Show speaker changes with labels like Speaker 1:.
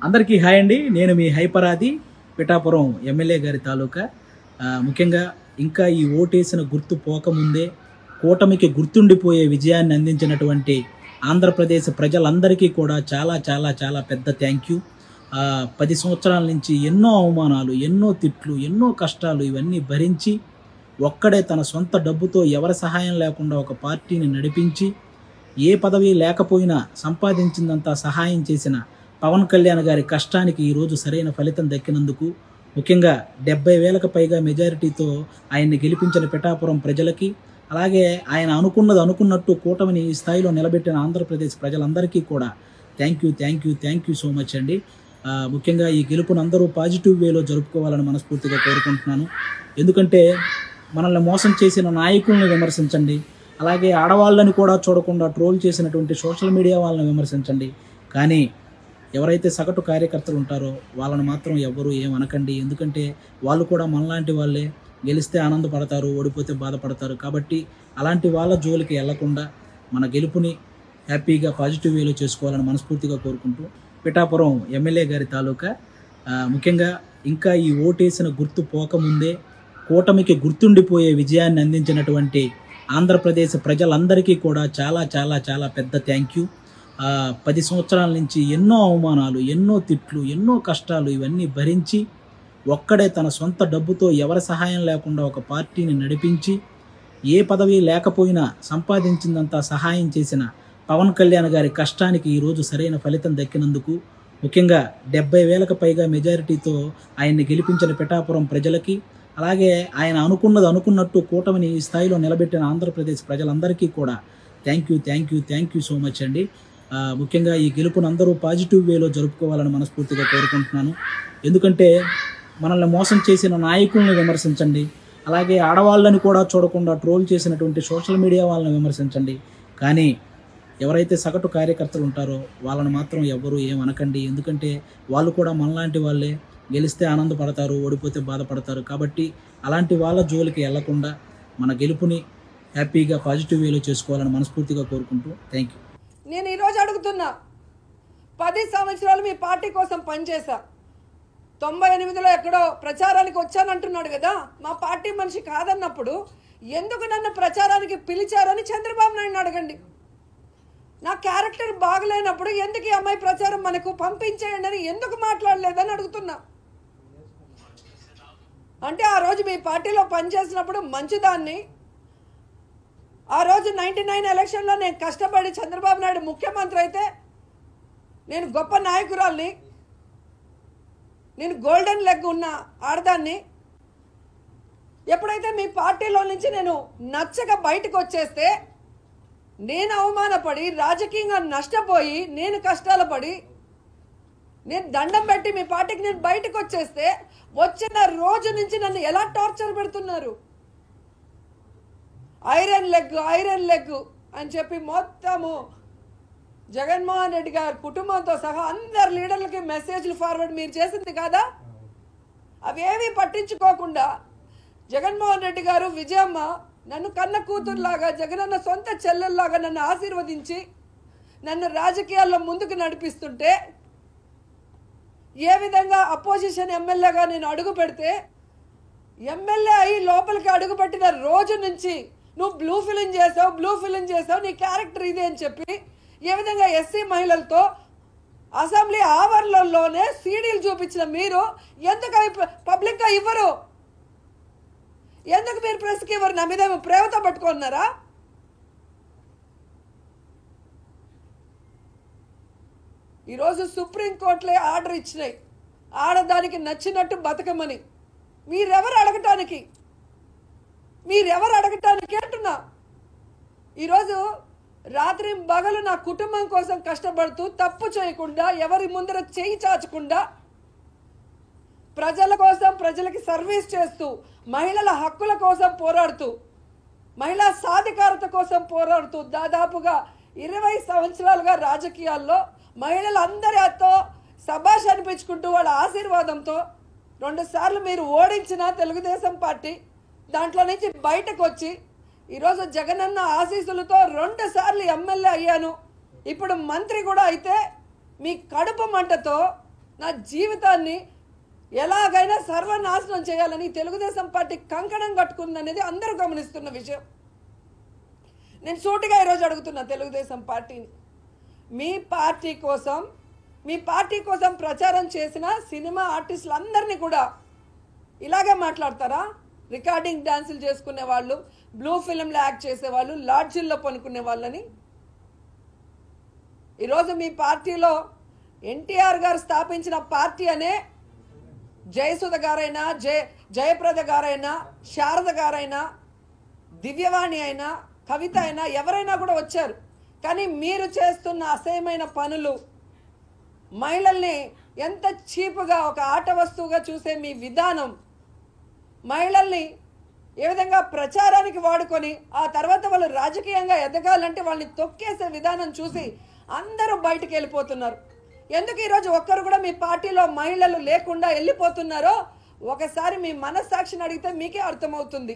Speaker 1: అందరికీ హాయ్ అండి. నేను మీ హైపరాది పిఠాపురం ఎమ్మెల్యే గారి తాలూకా. ముఖ్యంగా ఇంకా ఈ ఓటేసిన గుర్తు పోకముందే కూటమికి గుర్తుండిపోయే విజయాన్ని అందించినటువంటి ఆంధ్రప్రదేశ్ ప్రజలందరికీ కూడా చాలా చాలా చాలా పెద్ద థ్యాంక్ యూ. 10 సంవత్సరాల నుంచి ఎన్నో అవమానాలు, ఎన్నో తిట్లు, ఎన్నో కష్టాలు ఇవన్నీ భరించి ఒక్కడే తన సొంత డబ్బుతో ఎవరి సహాయం లేకుండా ఒక పార్టీని నడిపించి ఏ పదవి లేకపోయినా సంపాదించిందంతా సహాయం చేసిన పవన్ కళ్యాణ్ గారి కష్టానికి ఈరోజు సరైన ఫలితం దక్కినందుకు, ముఖ్యంగా 70,000కు పైగా మెజారిటీతో ఆయన్ని గెలిపించిన పిఠాపురం ప్రజలకి, అలాగే ఆయన అనుకున్నట్టు కూటమిని ఈ స్థాయిలో నిలబెట్టిన ఆంధ్రప్రదేశ్ ప్రజలందరికీ కూడా థ్యాంక్ యూ సో మచ్ అండి. ముఖ్యంగా ఈ గెలుపును అందరూ పాజిటివ్ వేలో జరుపుకోవాలని మనస్ఫూర్తిగా కోరుకుంటున్నాను. ఎందుకంటే మనల్ని మోసం చేసిన నాయకులను విమర్శించండి, అలాగే ఆడవాళ్ళని కూడా చూడకుండా ట్రోల్ చేసినటువంటి సోషల్ మీడియా వాళ్ళని విమర్శించండి. కానీ ఎవరైతే సగటు కార్యకర్తలు ఉంటారో వాళ్ళని మాత్రం ఎవ్వరూ ఏమనకండి. ఎందుకంటే వాళ్ళు కూడా మనలాంటి వాళ్ళే. గెలిస్తే ఆనందపడతారు, ఓడిపోతే బాధపడతారు. కాబట్టి అలాంటి వాళ్ళ జోలికి వెళ్లకుండా మన గెలుపుని హ్యాపీగా పాజిటివ్ వేలో చేసుకోవాలని మనస్ఫూర్తిగా కోరుకుంటూ, పిఠాపురం ఎమ్మెల్యే గారి తాలూకా. ముఖ్యంగా ఇంకా ఈ ఓటేసిన గుర్తు పోకముందే కూటమికి గుర్తుండిపోయే విజయాన్ని అందించినటువంటి ఆంధ్రప్రదేశ్ ప్రజలందరికీ కూడా చాలా చాలా చాలా పెద్ద థ్యాంక్ యూ. 10 సంవత్సరాల నుంచి ఎన్నో అవమానాలు, ఎన్నో తిట్లు, ఎన్నో కష్టాలు ఇవన్నీ భరించి ఒక్కడే తన సొంత డబ్బుతో ఎవరి సహాయం లేకుండా ఒక పార్టీని నడిపించి ఏ పదవి లేకపోయినా సంపాదించిందంతా సహాయం చేసిన పవన్ కళ్యాణ్ గారి కష్టానికి ఈరోజు సరైన ఫలితం దక్కినందుకు, ముఖ్యంగా 70,000కు పైగా మెజారిటీతో ఆయన్ని గెలిపించిన పిఠాపురం ప్రజలకి, అలాగే ఆయన అనుకున్నట్టు కూటమిని ఈ స్థాయిలో నిలబెట్టిన ఆంధ్రప్రదేశ్ ప్రజలందరికీ కూడా థ్యాంక్ యూ సో మచ్ అండి. ముఖ్యంగా ఈ గెలుపును అందరూ పాజిటివ్ వేలో జరుపుకోవాలని మనస్ఫూర్తిగా కోరుకుంటున్నాను. ఎందుకంటే మనల్ని మోసం చేసిన నాయకులను విమర్శించండి, అలాగే ఆడవాళ్ళని కూడా చూడకుండా ట్రోల్ చేసినటువంటి సోషల్ మీడియా వాళ్ళని విమర్శించండి. కానీ ఎవరైతే సగటు కార్యకర్తలు ఉంటారో వాళ్ళని మాత్రం ఎవ్వరూ ఏమనకండి. ఎందుకంటే వాళ్ళు కూడా మనలాంటి వాళ్ళే. గెలిస్తే ఆనందపడతారు, ఓడిపోతే బాధపడతారు. కాబట్టి అలాంటి వాళ్ళ జోలికి వెళ్లకుండా మన గెలుపుని హ్యాపీగా పాజిటివ్ వేలో చేసుకోవాలని మనస్ఫూర్తిగా కోరుకుంటూ థ్యాంక్ యూ.
Speaker 2: నేను ఈరోజు అడుగుతున్నా, 10 సంవత్సరాలు మీ పార్టీ కోసం పనిచేశా. 98లో ఎక్కడో ప్రచారానికి వచ్చానంటున్నాడు కదా. మా పార్టీ మనిషి కాదన్నప్పుడు ఎందుకు నన్ను ప్రచారానికి పిలిచారని చంద్రబాబు నాయుడు అడగండి. నా క్యారెక్టర్ బాగలేనప్పుడు ఎందుకు ఈ అమ్మాయి ప్రచారం మనకు పంపించేయండి అని ఎందుకు మాట్లాడలేదని అడుగుతున్నా. అంటే ఆ రోజు మీ పార్టీలో పనిచేసినప్పుడు మంచిదాన్ని, ఆ రోజు 99 ఎలక్షన్లో నేను కష్టపడి చంద్రబాబు నాయుడు ముఖ్యమంత్రి అయితే నేను గొప్ప నాయకురాల్ని, నేను గోల్డెన్ లెగ్ ఉన్న ఆడదాన్ని. ఎప్పుడైతే మీ పార్టీలో నుంచి నేను నచ్చక బయటకు వచ్చేస్తే, నేను అవమానపడి రాజకీయంగా నష్టపోయి నేను కష్టాలు పడి నేను దండం పెట్టి మీ పార్టీకి నేను బయటకు వచ్చేస్తే వచ్చిన రోజు నుంచి నన్ను ఎలా టార్చర్ పెడుతున్నారు. ఐరన్ లెగ్ అని చెప్పి మొత్తము జగన్మోహన్ రెడ్డి గారి కుటుంబంతో సహా అందరు లీడర్లకి మెసేజ్లు ఫార్వర్డ్ మీరు చేసింది కాదా? అవేమీ పట్టించుకోకుండా జగన్మోహన్ రెడ్డి గారు, విజయమ్మ నన్ను కన్న కూతురులాగా, జగనన్న సొంత చెల్లెల్లాగా నన్ను ఆశీర్వదించి నన్ను రాజకీయాల్లో ముందుకు నడిపిస్తుంటే, ఏ విధంగా అపోజిషన్ ఎమ్మెల్యేగా నేను అడుగు పెడితే, ఎమ్మెల్యే అయ్యి లోపలికి అడుగుపెట్టిన రోజు నుంచి నువ్వు బ్లూ ఫిలిం చేసావు, నీ క్యారెక్టర్ ఇది అని చెప్పి ఏ విధంగా ఎస్సీ మహిళలతో అసెంబ్లీ ఆవరణలోనే సీడీలు చూపించిన మీరు ఎందుకు పబ్లిక్గా ఇవ్వరు? ఎందుకు మీరు ప్రెస్కి ఇవ్వరు? నా మీద ప్రేమతో పట్టుకున్నారా? ఈరోజు సుప్రీంకోర్టులే ఆర్డర్ ఇచ్చినాయి ఆడదానికి నచ్చినట్టు బతకమని. మీరెవరు అడగటానికి అంటున్నా. ఈరోజు రాత్రి పగలు నా కుటుంబం కోసం కష్టపడుతూ, తప్పు చేయకుండా, ఎవరి ముందర చేయి చాచకుండా, ప్రజల కోసం, ప్రజలకి సర్వీస్ చేస్తూ, మహిళల హక్కుల కోసం పోరాడుతూ, మహిళా సాధికారత కోసం పోరాడుతూ దాదాపుగా 20 సంవత్సరాలుగా రాజకీయాల్లో మహిళలందరితో శభాష్ అనిపించుకుంటూ వాళ్ళ ఆశీర్వాదంతో 2 సార్లు మీరు ఓడించిన తెలుగుదేశం పార్టీ దాంట్లో నుంచి బయటకు వచ్చి ఈరోజు జగనన్న ఆశీస్సులతో 2 సార్లు ఎమ్మెల్యే అయ్యాను. ఇప్పుడు మంత్రి కూడా అయితే మీ కడుపు మంటతో నా జీవితాన్ని ఎలాగైనా సర్వనాశనం చేయాలని తెలుగుదేశం పార్టీ కంకణం కట్టుకుందనేది అందరూ గమనిస్తున్న విషయం. నేను సూటిగా ఈరోజు అడుగుతున్నా తెలుగుదేశం పార్టీని, మీ పార్టీ కోసం ప్రచారం చేసిన సినిమా ఆర్టిస్టులు అందరినీ కూడా ఇలాగే మాట్లాడతారా? రికార్డింగ్ డాన్సులు చేసుకునే వాళ్ళు, బ్లూ ఫిల్మ్లో యాక్ట్ చేసేవాళ్ళు, లాడ్జిల్లో పనుకునే వాళ్ళని. ఈరోజు మీ పార్టీలో ఎన్టీఆర్ గారు స్థాపించిన పార్టీ అనే జయసుధ గారైనా, జయప్రద గారైనా, శారద గారైనా, దివ్యవాణి అయినా, కవిత అయినా ఎవరైనా కూడా వచ్చారు. కానీ మీరు చేస్తున్న అసహ్యమైన పనులు, మహిళల్ని ఎంత చీపుగా ఒక ఆట వస్తువుగా చూసే మీ విధానం, మహిళల్ని ఏ విధంగా ప్రచారానికి వాడుకొని ఆ తర్వాత వాళ్ళు రాజకీయంగా ఎదగాలంటే వాళ్ళని తొక్కేసే విధానం చూసి అందరూ బయటికి వెళ్ళిపోతున్నారు. ఎందుకు ఈరోజు ఒక్కరు కూడా మీ పార్టీలో మహిళలు లేకుండా వెళ్ళిపోతున్నారో ఒకసారి మీ మనస్సాక్షిని అడిగితే మీకే అర్థమవుతుంది.